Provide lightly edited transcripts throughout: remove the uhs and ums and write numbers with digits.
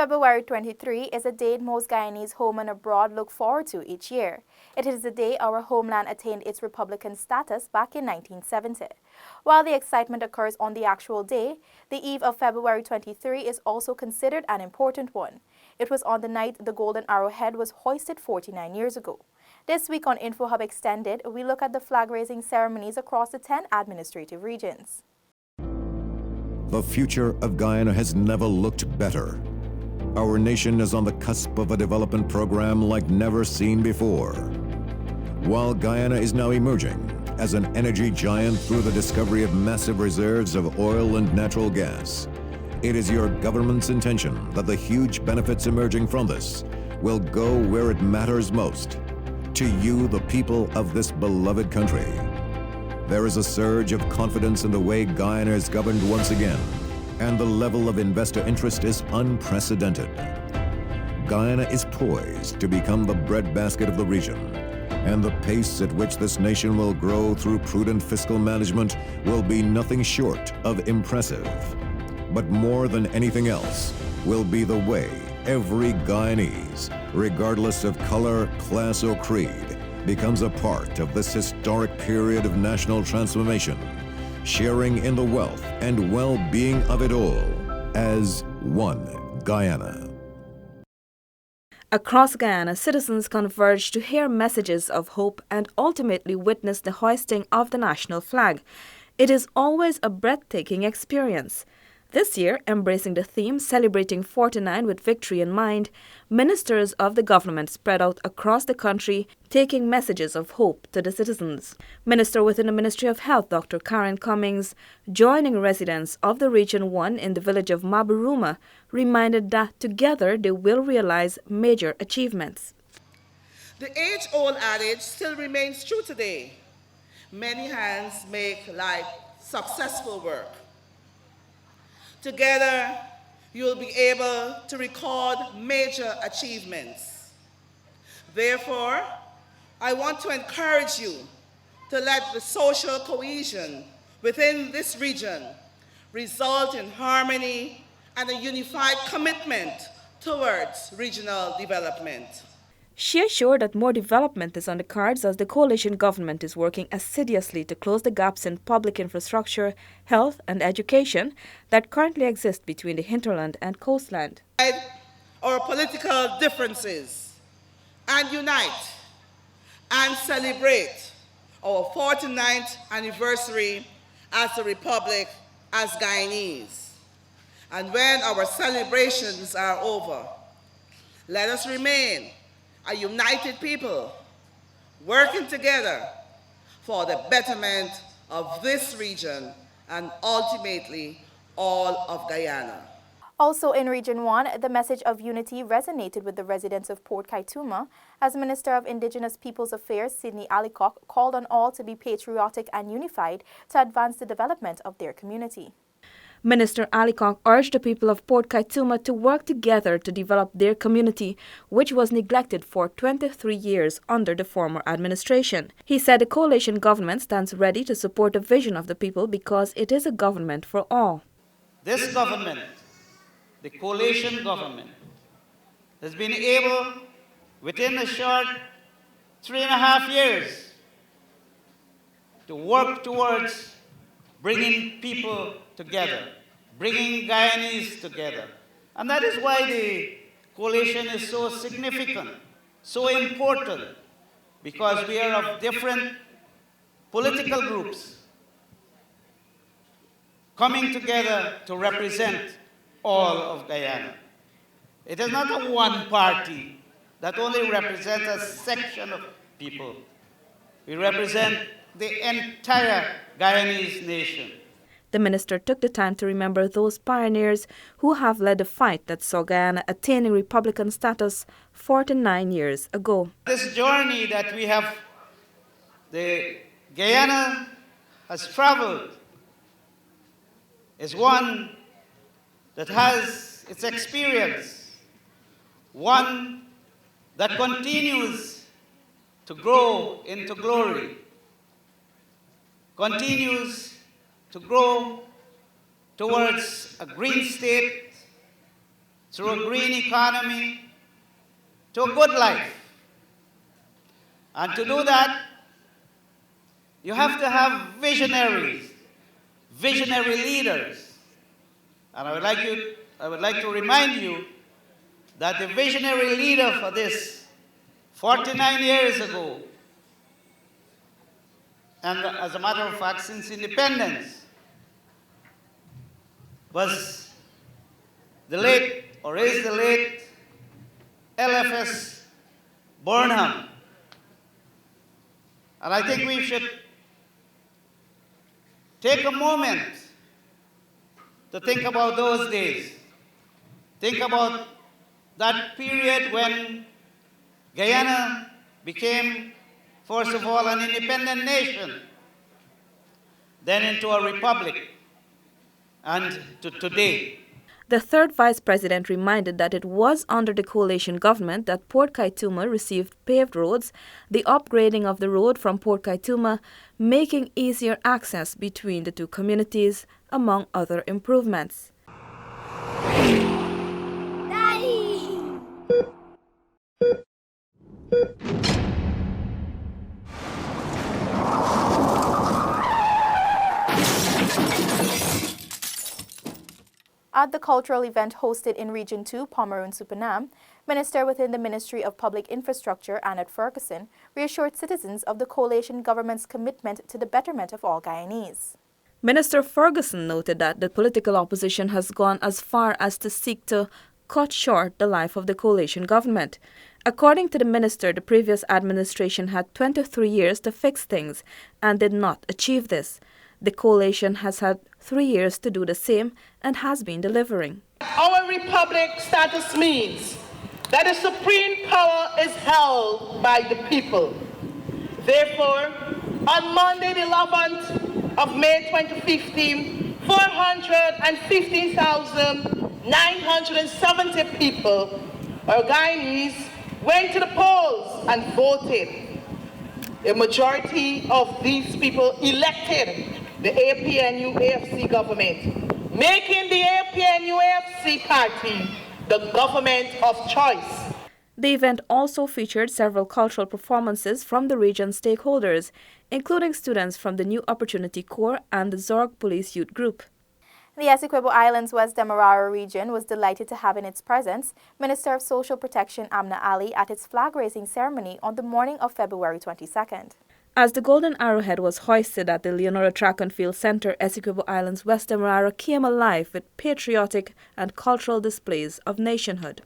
February 23 is a date most Guyanese home and abroad look forward to each year. It is the day our homeland attained its Republican status back in 1970. While the excitement occurs on the actual day, the eve of February 23 is also considered an important one. It was on the night the golden arrowhead was hoisted 49 years ago. This week on InfoHub Extended, we look at the flag-raising ceremonies across the 10 administrative regions. The future of Guyana has never looked better. Our nation is on the cusp of a development program like never seen before. While Guyana is now emerging as an energy giant through the discovery of massive reserves of oil and natural gas, it is your government's intention that the huge benefits emerging from this will go where it matters most, to you, the people of this beloved country. There is a surge of confidence in the way Guyana is governed once again, and the level of investor interest is unprecedented. Guyana is poised to become the breadbasket of the region, and the pace at which this nation will grow through prudent fiscal management will be nothing short of impressive. But more than anything else will be the way every Guyanese, regardless of color, class, or creed, becomes a part of this historic period of national transformation, sharing in the wealth and well-being of it all as one Guyana. Across Guyana, citizens converge to hear messages of hope and ultimately witness the hoisting of the national flag. It is always a breathtaking experience. This year, embracing the theme Celebrating 49 with Victory in mind, ministers of the government spread out across the country, taking messages of hope to the citizens. Minister within the Ministry of Health, Dr. Karen Cummings, joining residents of the Region 1 in the village of Maburuma, reminded that together they will realize major achievements. The age-old adage still remains true today. Many hands make life successful work. Together, you will be able to record major achievements. Therefore, I want to encourage you to let the social cohesion within this region result in harmony and a unified commitment towards regional development. She assured that more development is on the cards as the coalition government is working assiduously to close the gaps in public infrastructure, health and education that currently exist between the hinterland and coastland. Our political differences and unite and celebrate our 49th anniversary as a republic, as Guyanese. And when our celebrations are over, let us remain a united people, working together for the betterment of this region and ultimately all of Guyana. Also in Region 1, the message of unity resonated with the residents of Port Kaituma as Minister of Indigenous Peoples Affairs Sidney Alicock called on all to be patriotic and unified to advance the development of their community. Minister Alicock urged the people of Port Kaituma to work together to develop their community, which was neglected for 23 years under the former administration. He said the coalition government stands ready to support the vision of the people because it is a government for all. This government, the coalition government, has been able, within a short 3.5 years, to work towards bringing people together, bringing Guyanese together. And that is why the coalition is so significant, so important, because we are of different political groups coming together to represent all of Guyana. It is not a one party that only represents a section of people. We represent the entire Guyanese nation. The minister took the time to remember those pioneers who have led the fight that saw Guyana attaining Republican status 49 years ago. This journey that we have, the Guyana has traveled, is one that has its experience, one that continues to grow into glory, continues to grow towards a green state, through a green economy, to a good life. And to do that, you have to have visionaries, visionary leaders. And I would like to remind you that the visionary leader for this 49 years ago, and as a matter of fact, since independence, was the late, or is the late, LFS Burnham. And I think we should take a moment to think about those days. Think about that period when Guyana became, first of all, an independent nation, then into a republic, and to today. The third vice president reminded that it was under the coalition government that Port Kaituma received paved roads, the upgrading of the road from Port Kaituma, making easier access between the two communities, among other improvements. At the cultural event hosted in Region 2, Pomeroon, Suriname, Minister within the Ministry of Public Infrastructure, Annette Ferguson, reassured citizens of the coalition government's commitment to the betterment of all Guyanese. Minister Ferguson noted that the political opposition has gone as far as to seek to cut short the life of the coalition government. According to the minister, the previous administration had 23 years to fix things and did not achieve this. The coalition has had 3 years to do the same and has been delivering. Our republic status means that the supreme power is held by the people. Therefore, on Monday, the 11th of May 2015, 415,970 people, or Guyanese, went to the polls and voted. A majority of these people elected the APNU-AFC government, making the APNU-AFC party the government of choice. The event also featured several cultural performances from the region's stakeholders, including students from the New Opportunity Corps and the Zorg Police Youth Group. The Essequibo Islands West Demerara region was delighted to have in its presence Minister of Social Protection Amna Ali at its flag-raising ceremony on the morning of February 22nd. As the golden arrowhead was hoisted at the Leonora Track and Field Centre, Essequibo Islands West Demerara came alive with patriotic and cultural displays of nationhood.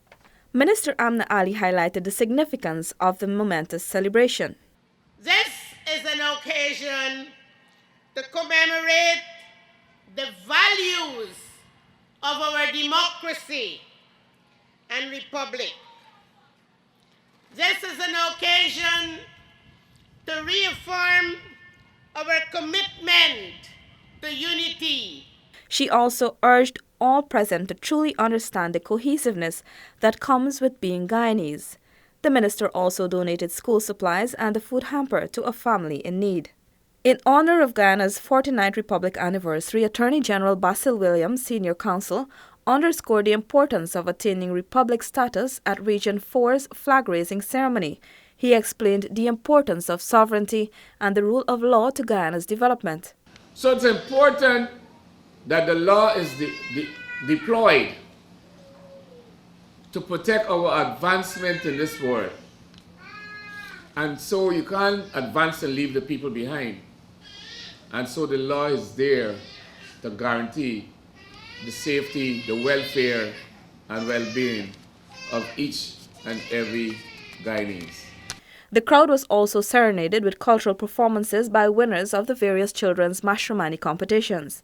Minister Amna Ali highlighted the significance of the momentous celebration. This is an occasion to commemorate the values of our democracy and republic. This is an occasion to reaffirm our commitment to unity. She also urged all present to truly understand the cohesiveness that comes with being Guyanese. The minister also donated school supplies and a food hamper to a family in need. In honor of Guyana's 49th Republic anniversary, Attorney General Basil Williams, Senior Counsel, underscored the importance of attaining Republic status at Region 4's flag-raising ceremony. He explained the importance of sovereignty and the rule of law to Guyana's development. So it's important that the law is deployed to protect our advancement in this world. And so you can't advance and leave the people behind. And so the law is there to guarantee the safety, the welfare, and well-being of each and every Guyanese. The crowd was also serenaded with cultural performances by winners of the various children's Mashramani competitions.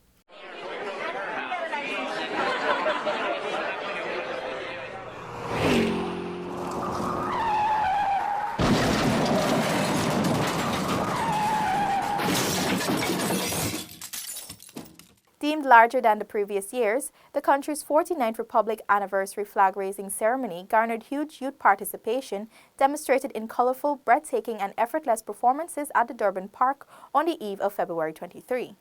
Deemed larger than the previous years, the country's 49th Republic anniversary flag-raising ceremony garnered huge youth participation, demonstrated in colorful, breathtaking and effortless performances at the Durban Park on the eve of February 23.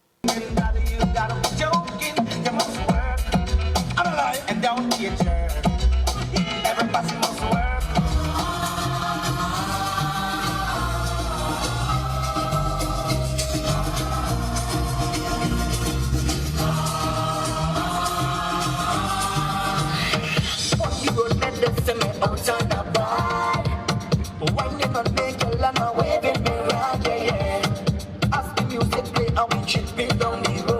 everybody must work. What you would let them see me out on the bad. When you not make a lot of waving me around, yeah, yeah. As the music play and we tripping down the road.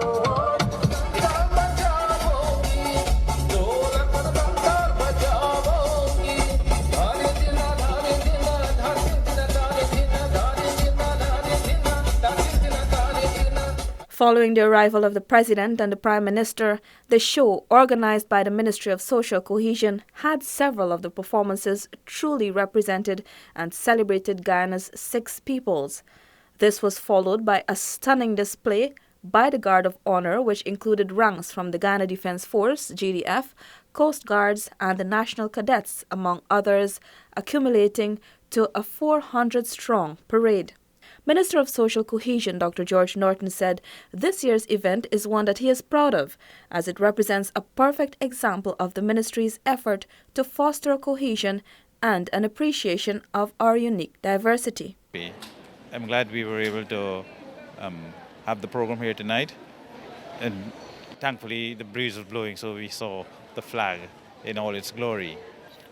Following the arrival of the President and the Prime Minister, the show, organized by the Ministry of Social Cohesion, had several of the performances truly represented and celebrated Guyana's 6 peoples. This was followed by a stunning display by the Guard of Honor, which included ranks from the Guyana Defence Force, GDF, Coast Guards, and the National Cadets, among others, accumulating to a 400-strong parade. Minister of Social Cohesion Dr. George Norton said this year's event is one that he is proud of, as it represents a perfect example of the ministry's effort to foster cohesion and an appreciation of our unique diversity. I'm glad we were able to have the program here tonight, and thankfully the breeze was blowing, so we saw the flag in all its glory.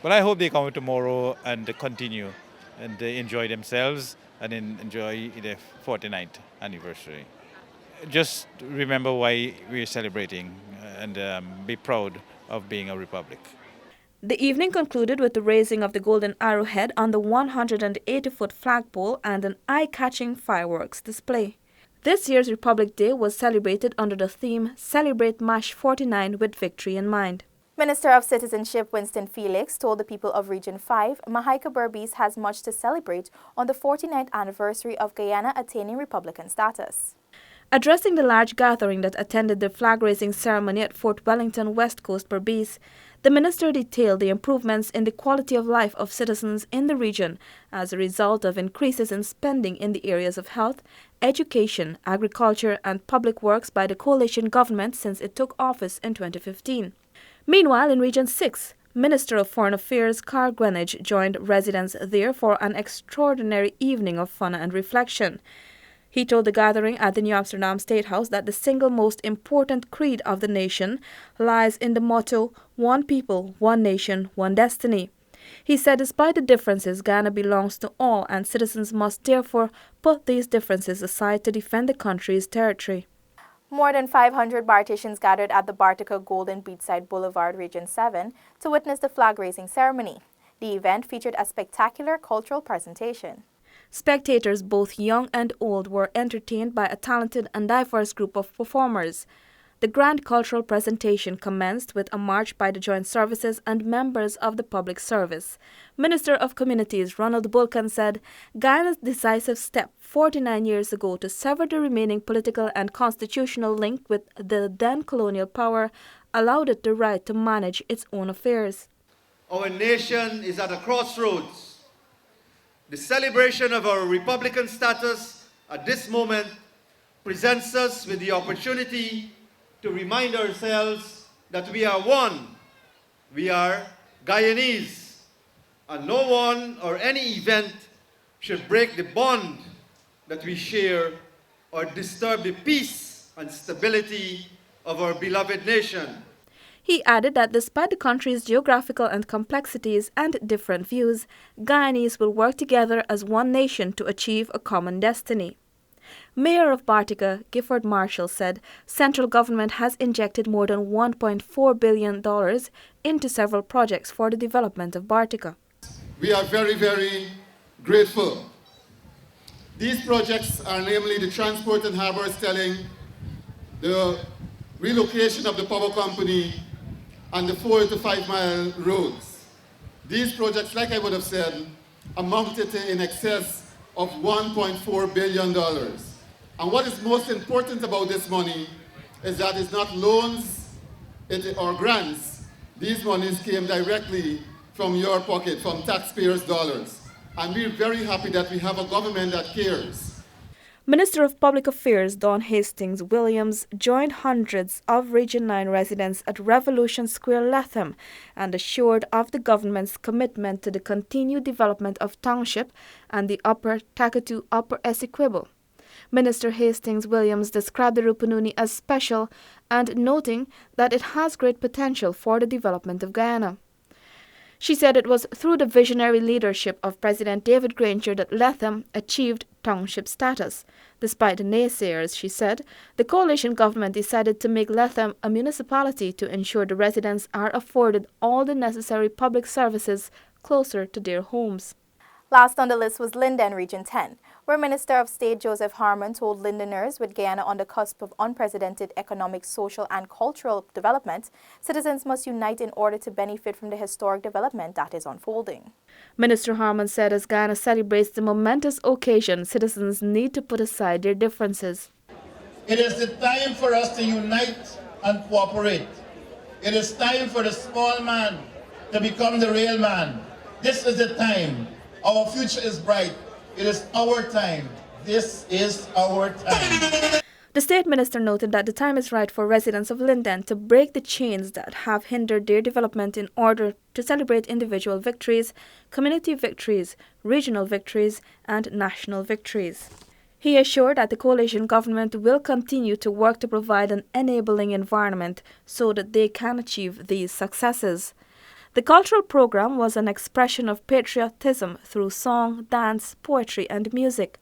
But I hope they come tomorrow and continue and they enjoy themselves and enjoy the 49th anniversary. Just remember why we're celebrating and be proud of being a republic. The evening concluded with the raising of the golden arrowhead on the 180-foot flagpole and an eye-catching fireworks display. This year's Republic Day was celebrated under the theme Celebrate MASH 49 with Victory in Mind. Minister of Citizenship Winston Felix told the people of Region 5, Mahaica Berbice has much to celebrate on the 49th anniversary of Guyana attaining Republican status. Addressing the large gathering that attended the flag-raising ceremony at Fort Wellington, West Coast, Berbice, the minister detailed the improvements in the quality of life of citizens in the region as a result of increases in spending in the areas of health, education, agriculture, and public works by the coalition government since it took office in 2015. Meanwhile, in Region 6, Minister of Foreign Affairs Carl Greenidge joined residents there for an extraordinary evening of fun and reflection. He told the gathering at the New Amsterdam State House that the single most important creed of the nation lies in the motto, One People, One Nation, One Destiny. He said despite the differences, Guyana belongs to all and citizens must therefore put these differences aside to defend the country's territory. More than 500 Barticians gathered at the Bartica Golden Beachside Boulevard, Region 7, to witness the flag-raising ceremony. The event featured a spectacular cultural presentation. Spectators, both young and old, were entertained by a talented and diverse group of performers. The grand cultural presentation commenced with a march by the joint services and members of the public service. Minister of Communities Ronald Bulkan said Guyana's decisive step 49 years ago to sever the remaining political and constitutional link with the then colonial power allowed it the right to manage its own affairs. Our nation is at a crossroads. The celebration of our Republican status at this moment presents us with the opportunity to remind ourselves that we are one. We are Guyanese, and no one or any event should break the bond that we share or disturb the peace and stability of our beloved nation. He added that despite the country's geographical and complexities and different views, Guyanese will work together as one nation to achieve a common destiny. Mayor of Bartica, Gifford Marshall, said central government has injected more than $1.4 billion into several projects for the development of Bartica. We are very, very grateful. These projects are namely the transport and harbors telling, the relocation of the power company, and the 4 to 5 mile roads. These projects, like I would have said, amounted to in excess of $1.4 billion. And what is most important about this money is that it's not loans or grants. These monies came directly from your pocket, from taxpayers' dollars. And we're very happy that we have a government that cares. Minister of Public Affairs Don Hastings Williams joined hundreds of Region 9 residents at Revolution Square, Letham, and assured of the government's commitment to the continued development of Township and the Upper Takatu Upper Essequibo. Minister Hastings Williams described the Rupununi as special and noting that it has great potential for the development of Guyana. She said it was through the visionary leadership of President David Granger that Letham achieved township status. Despite the naysayers, she said, the coalition government decided to make Letham a municipality to ensure the residents are afforded all the necessary public services closer to their homes. Last on the list was Linden, Region 10, where Minister of State Joseph Harmon told Lindeners, with Guyana on the cusp of unprecedented economic, social and cultural development, citizens must unite in order to benefit from the historic development that is unfolding. Minister Harmon said as Guyana celebrates the momentous occasion, citizens need to put aside their differences. It is the time for us to unite and cooperate. It is time for the small man to become the real man. This is the time. Our future is bright. It is our time. This is our time. The State Minister noted that the time is right for residents of Linden to break the chains that have hindered their development in order to celebrate individual victories, community victories, regional victories, and national victories. He assured that the coalition government will continue to work to provide an enabling environment so that they can achieve these successes. The cultural program was an expression of patriotism through song, dance, poetry, and music.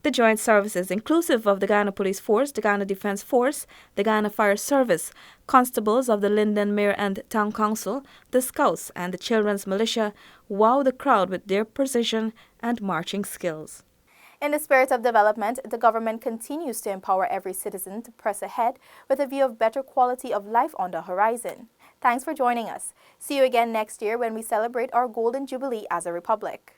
The joint services, inclusive of the Guyana Police Force, the Guyana Defence Force, the Guyana Fire Service, constables of the Linden Mayor and Town Council, the Scouts, and the Children's Militia, wowed the crowd with their precision and marching skills. In the spirit of development, the government continues to empower every citizen to press ahead with a view of better quality of life on the horizon. Thanks for joining us. See you again next year when we celebrate our Golden Jubilee as a republic.